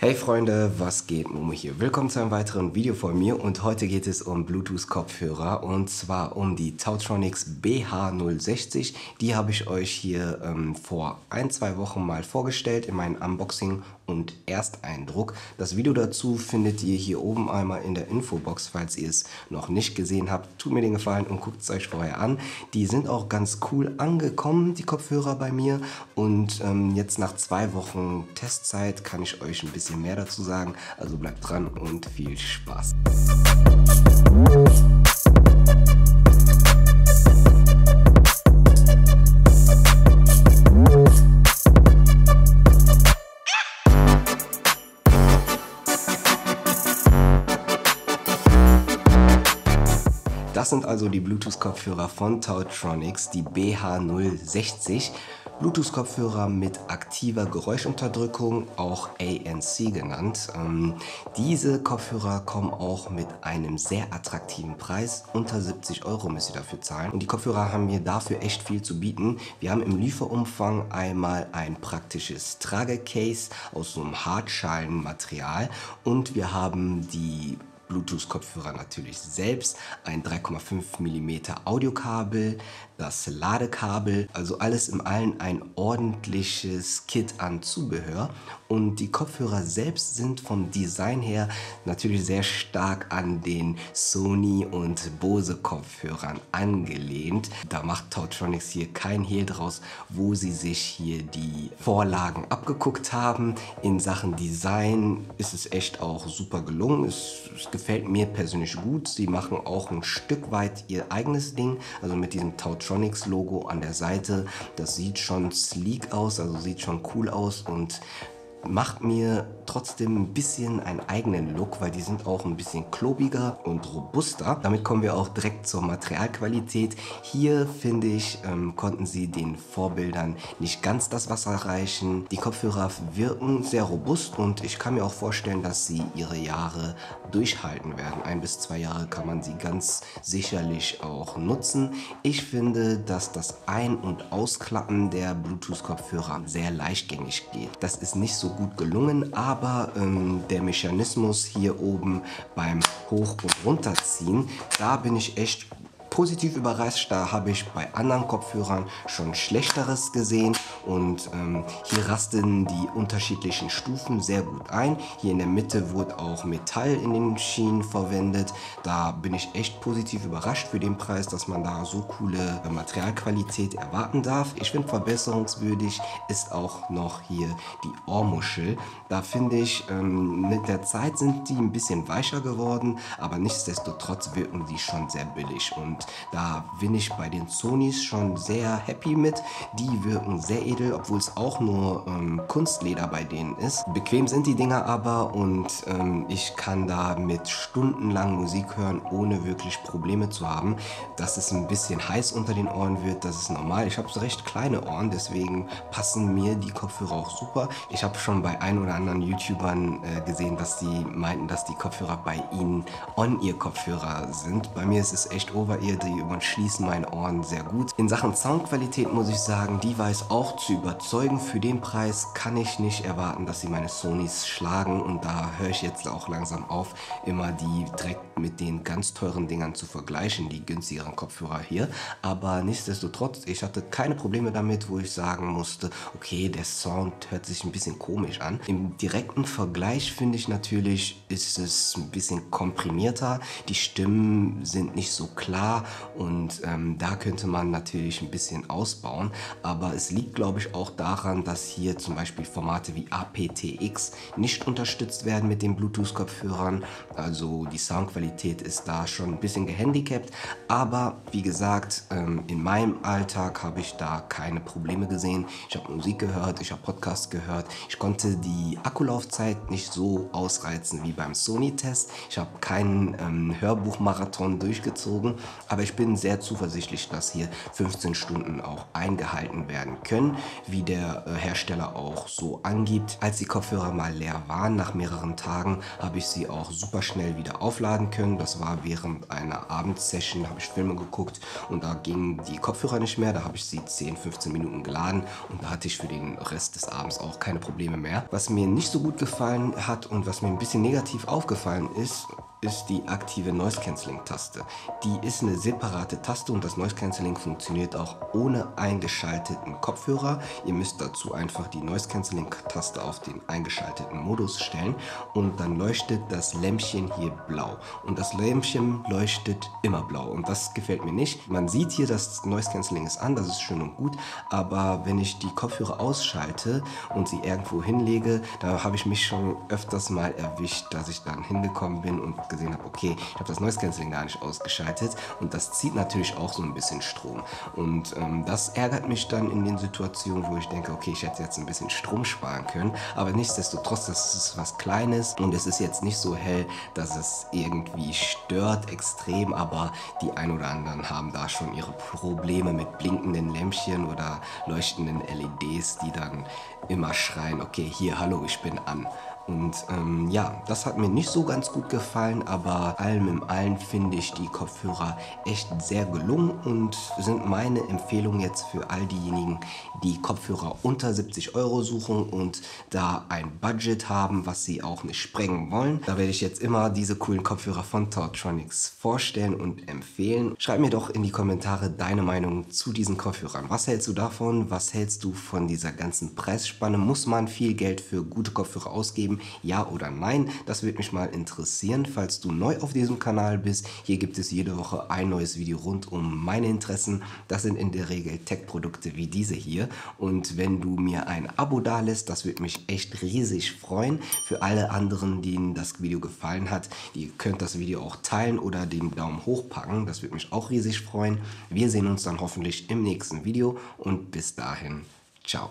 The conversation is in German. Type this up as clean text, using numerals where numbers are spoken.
Hey Freunde, was geht? Momo hier. Willkommen zu einem weiteren Video von mir und heute geht es um Bluetooth-Kopfhörer und zwar um die Tautronix BH060. Die habe ich euch hier vor 1-2 Wochen mal vorgestellt in meinem Unboxing und Ersteindruck. Das Video dazu findet ihr hier oben einmal in der Infobox, falls ihr es noch nicht gesehen habt. Tut mir den Gefallen und guckt es euch vorher an. Die sind auch ganz cool angekommen, die Kopfhörer bei mir, und jetzt nach 2 Wochen Testzeit kann ich euch ein bisschen mehr dazu sagen, also bleibt dran und viel Spaß. Das sind also die Bluetooth-Kopfhörer von Tautronix, die BH060. Bluetooth-Kopfhörer mit aktiver Geräuschunterdrückung, auch ANC genannt. Diese Kopfhörer kommen auch mit einem sehr attraktiven Preis. Unter 70 € müsst ihr dafür zahlen. Und die Kopfhörer haben mir dafür echt viel zu bieten. Wir haben im Lieferumfang einmal ein praktisches Tragecase aus so einem Hartschalenmaterial und wir haben die Bluetooth-Kopfhörer natürlich selbst, ein 3,5 mm Audiokabel, das Ladekabel, also alles in allem ein ordentliches Kit an Zubehör. Und die Kopfhörer selbst sind vom Design her natürlich sehr stark an den Sony und Bose Kopfhörern angelehnt. Da macht Tautronix hier kein Hehl draus, wo sie sich hier die Vorlagen abgeguckt haben. In Sachen Design ist es echt auch super gelungen. Es gefällt mir persönlich gut. Sie machen auch ein Stück weit ihr eigenes Ding, also mit diesem Tautronix Logo an der Seite. Das sieht schon sleek aus, also sieht schon cool aus und macht mir trotzdem ein bisschen einen eigenen Look, weil die sind auch ein bisschen klobiger und robuster. Damit kommen wir auch direkt zur Materialqualität. Hier, finde ich, konnten sie den Vorbildern nicht ganz das Wasser reichen. Die Kopfhörer wirken sehr robust und ich kann mir auch vorstellen, dass sie ihre Jahre durchhalten werden. 1 bis 2 Jahre kann man sie ganz sicherlich auch nutzen. Ich finde, dass das Ein- und Ausklappen der Bluetooth-Kopfhörer sehr leichtgängig geht. Das ist nicht so gut gelungen, aber der Mechanismus hier oben beim Hoch- und Runterziehen, da bin ich echt positiv überrascht. Da habe ich bei anderen Kopfhörern schon Schlechteres gesehen und hier rasten die unterschiedlichen Stufen sehr gut ein. Hier in der Mitte wurde auch Metall in den Schienen verwendet. Da bin ich echt positiv überrascht für den Preis, dass man da so coole Materialqualität erwarten darf. Ich finde, verbesserungswürdig ist auch noch hier die Ohrmuschel. Da finde ich, mit der Zeit sind die ein bisschen weicher geworden, aber nichtsdestotrotz wirken die schon sehr billig und da bin ich bei den Sonys schon sehr happy mit. Die wirken sehr edel, obwohl es auch nur Kunstleder bei denen ist. Bequem sind die Dinger aber und ich kann da mit stundenlang Musik hören, ohne wirklich Probleme zu haben. Dass es ein bisschen heiß unter den Ohren wird, das ist normal. Ich habe so recht kleine Ohren, deswegen passen mir die Kopfhörer auch super. Ich habe schon bei ein oder anderen YouTubern gesehen, dass die meinten, dass die Kopfhörer bei ihnen On-Ear-Kopfhörer sind. Bei mir ist es echt Over-Ear, die überschließen meine Ohren sehr gut. In Sachen Soundqualität muss ich sagen, die weiß auch zu überzeugen. Für den Preis kann ich nicht erwarten, dass sie meine Sonys schlagen und da höre ich jetzt auch langsam auf, immer die direkt mit den ganz teuren Dingern zu vergleichen, die günstigeren Kopfhörer hier. Aber nichtsdestotrotz, ich hatte keine Probleme damit, wo ich sagen musste, okay, der Sound hört sich ein bisschen komisch an. Im direkten Vergleich finde ich natürlich, ist es ein bisschen komprimierter. Die Stimmen sind nicht so klar und da könnte man natürlich ein bisschen ausbauen, aber es liegt, glaube ich, auch daran, dass hier zum Beispiel Formate wie aptX nicht unterstützt werden mit den Bluetooth-Kopfhörern, also die Soundqualität ist da schon ein bisschen gehandicapt, aber wie gesagt, in meinem Alltag habe ich da keine Probleme gesehen. Ich habe Musik gehört, ich habe Podcasts gehört, ich konnte die Akkulaufzeit nicht so ausreizen wie beim Sony-Test, ich habe keinen Hörbuchmarathon durchgezogen, aber Aber ich bin sehr zuversichtlich, dass hier 15 Stunden auch eingehalten werden können, wie der Hersteller auch so angibt. Als die Kopfhörer mal leer waren, nach mehreren Tagen, habe ich sie auch super schnell wieder aufladen können. Das war während einer Abendsession, habe ich Filme geguckt und da gingen die Kopfhörer nicht mehr. Da habe ich sie 10, 15 Minuten geladen und da hatte ich für den Rest des Abends auch keine Probleme mehr. Was mir nicht so gut gefallen hat und was mir ein bisschen negativ aufgefallen ist die aktive Noise Cancelling Taste. Die ist eine separate Taste und das Noise Cancelling funktioniert auch ohne eingeschalteten Kopfhörer. Ihr müsst dazu einfach die Noise Cancelling Taste auf den eingeschalteten Modus stellen und dann leuchtet das Lämpchen hier blau. Und das Lämpchen leuchtet immer blau und das gefällt mir nicht. Man sieht hier, das Noise Cancelling ist an, das ist schön und gut, aber wenn ich die Kopfhörer ausschalte und sie irgendwo hinlege, da habe ich mich schon öfters mal erwischt, dass ich dann hingekommen bin und gesehen habe, okay, ich habe das Noise Cancelling gar nicht ausgeschaltet und das zieht natürlich auch so ein bisschen Strom und das ärgert mich dann in den Situationen, wo ich denke, okay, ich hätte jetzt ein bisschen Strom sparen können, aber nichtsdestotrotz, das ist was Kleines und es ist jetzt nicht so hell, dass es irgendwie stört extrem, aber die ein oder anderen haben da schon ihre Probleme mit blinkenden Lämpchen oder leuchtenden LEDs, die dann immer schreien, okay, hier, hallo, ich bin an. Und ja, das hat mir nicht so ganz gut gefallen, aber allem in allem finde ich die Kopfhörer echt sehr gelungen und sind meine Empfehlung jetzt für all diejenigen, die Kopfhörer unter 70 € suchen und da ein Budget haben, was sie auch nicht sprengen wollen. Da werde ich jetzt immer diese coolen Kopfhörer von Tautronix vorstellen und empfehlen. Schreib mir doch in die Kommentare deine Meinung zu diesen Kopfhörern. Was hältst du davon? Was hältst du von dieser ganzen Preisspanne? Muss man viel Geld für gute Kopfhörer ausgeben? Ja oder nein? Das würde mich mal interessieren, falls du neu auf diesem Kanal bist. Hier gibt es jede Woche ein neues Video rund um meine Interessen. Das sind in der Regel Tech-Produkte wie diese hier. Und wenn du mir ein Abo dalässt, das würde mich echt riesig freuen. Für alle anderen, denen das Video gefallen hat, ihr könnt das Video auch teilen oder den Daumen hoch packen. Das würde mich auch riesig freuen. Wir sehen uns dann hoffentlich im nächsten Video und bis dahin, ciao.